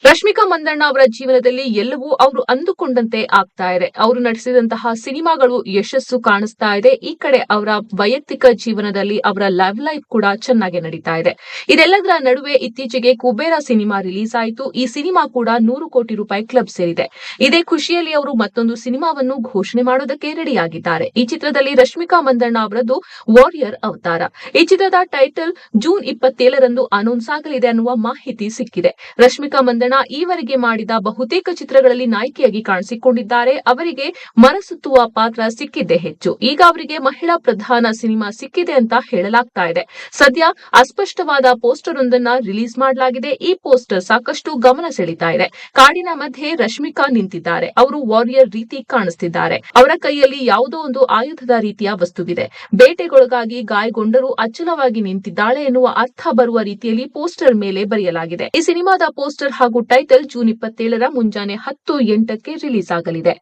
ರಶ್ಮಿಕಾ ಮಂದಣ್ಣ ಅವರ ಜೀವನದಲ್ಲಿ ಎಲ್ಲವೂ ಅವರು ಅಂದುಕೊಂಡಂತೆ ಆಗ್ತಾ ಇದೆ. ಅವರು ನಟಿಸಿದಂತಹ ಸಿನಿಮಾಗಳು ಯಶಸ್ಸು ಕಾಣಿಸ್ತಾ ಇದೆ. ಈ ಕಡೆ ಅವರ ವೈಯಕ್ತಿಕ ಜೀವನದಲ್ಲಿ ಅವರ ಲವ್ ಲೈಫ್ ಕೂಡ ಚೆನ್ನಾಗಿ ನಡೀತಾ ಇದೆ. ಇದೆಲ್ಲದರ ನಡುವೆ ಇತ್ತೀಚೆಗೆ ಕುಬೇರ ಸಿನಿಮಾ ರಿಲೀಸ್ ಆಯಿತು. ಈ ಸಿನಿಮಾ ಕೂಡ 100 ಕೋಟಿ ರೂಪಾಯಿ ಕ್ಲಬ್ ಸೇರಿದೆ. ಇದೇ ಖುಷಿಯಲ್ಲಿ ಅವರು ಮತ್ತೊಂದು ಸಿನಿಮಾವನ್ನು ಘೋಷಣೆ ಮಾಡೋದಕ್ಕೆ ರೆಡಿಯಾಗಿದ್ದಾರೆ. ಈ ಚಿತ್ರದಲ್ಲಿ ರಶ್ಮಿಕಾ ಮಂದಣ್ಣ ಅವರದ್ದು ವಾರಿಯರ್ ಅವತಾರ. ಈ ಚಿತ್ರದ ಟೈಟಲ್ ಜೂನ್ 27ರಂದು ಅನೌನ್ಸ್ ಆಗಲಿದೆ ಅನ್ನುವ ಮಾಹಿತಿ ಸಿಕ್ಕಿದೆ. ರಶ್ಮಿಕಾ ಮಂದಣ್ಣ ಈವರೆಗೆ ಮಾಡಿದ ಬಹುತೇಕ ಚಿತ್ರಗಳಲ್ಲಿ ನಾಯಕಿಯಾಗಿ ಕಾಣಿಸಿಕೊಂಡಿದ್ದಾರೆ. ಅವರಿಗೆ ಮನಸುತ್ತುವ ಪಾತ್ರ ಸಿಕ್ಕಿದ್ದೇ ಹೆಚ್ಚು. ಈಗ ಅವರಿಗೆ ಮಹಿಳಾ ಪ್ರಧಾನ ಸಿನಿಮಾ ಸಿಕ್ಕಿದೆ ಅಂತ ಹೇಳಲಾಗ್ತಾ ಇದೆ. ಸದ್ಯ ಅಸ್ಪಷ್ಟವಾದ ಪೋಸ್ಟರ್ ಒಂದನ್ನ ರಿಲೀಸ್ ಮಾಡಲಾಗಿದೆ. ಈ ಪೋಸ್ಟರ್ ಸಾಕಷ್ಟು ಗಮನ ಸೆಳೀತಾ ಇದೆ. ಕಾಡಿನ ಮಧ್ಯೆ ರಶ್ಮಿಕಾ ನಿಂತಿದ್ದಾರೆ. ಅವರು ವಾರಿಯರ್ ರೀತಿ ಕಾಣಿಸ್ತಿದ್ದಾರೆ. ಅವರ ಕೈಯಲ್ಲಿ ಯಾವುದೋ ಒಂದು ಆಯುಧದ ರೀತಿಯ ವಸ್ತುವಿದೆ. ಬೇಟೆಗೊಳಗಾಗಿ ಗಾಯಗೊಂಡರೂ ಅಚಲವಾಗಿ ನಿಂತಿದ್ದಾಳೆ ಎನ್ನುವ ಅರ್ಥ ಬರುವ ರೀತಿಯಲ್ಲಿ ಪೋಸ್ಟರ್ ಮೇಲೆ ಬರೆಯಲಾಗಿದೆ. ಈ ಸಿನಿಮಾದ ಪೋಸ್ಟರ್ ಹಾಗೂ ಟೈಟಲ್ ಜೂನ್ 27ರ ಮುಂಜಾನೆ 10:08ಕ್ಕೆ ರಿಲೀಸ್ ಆಗಲಿದೆ.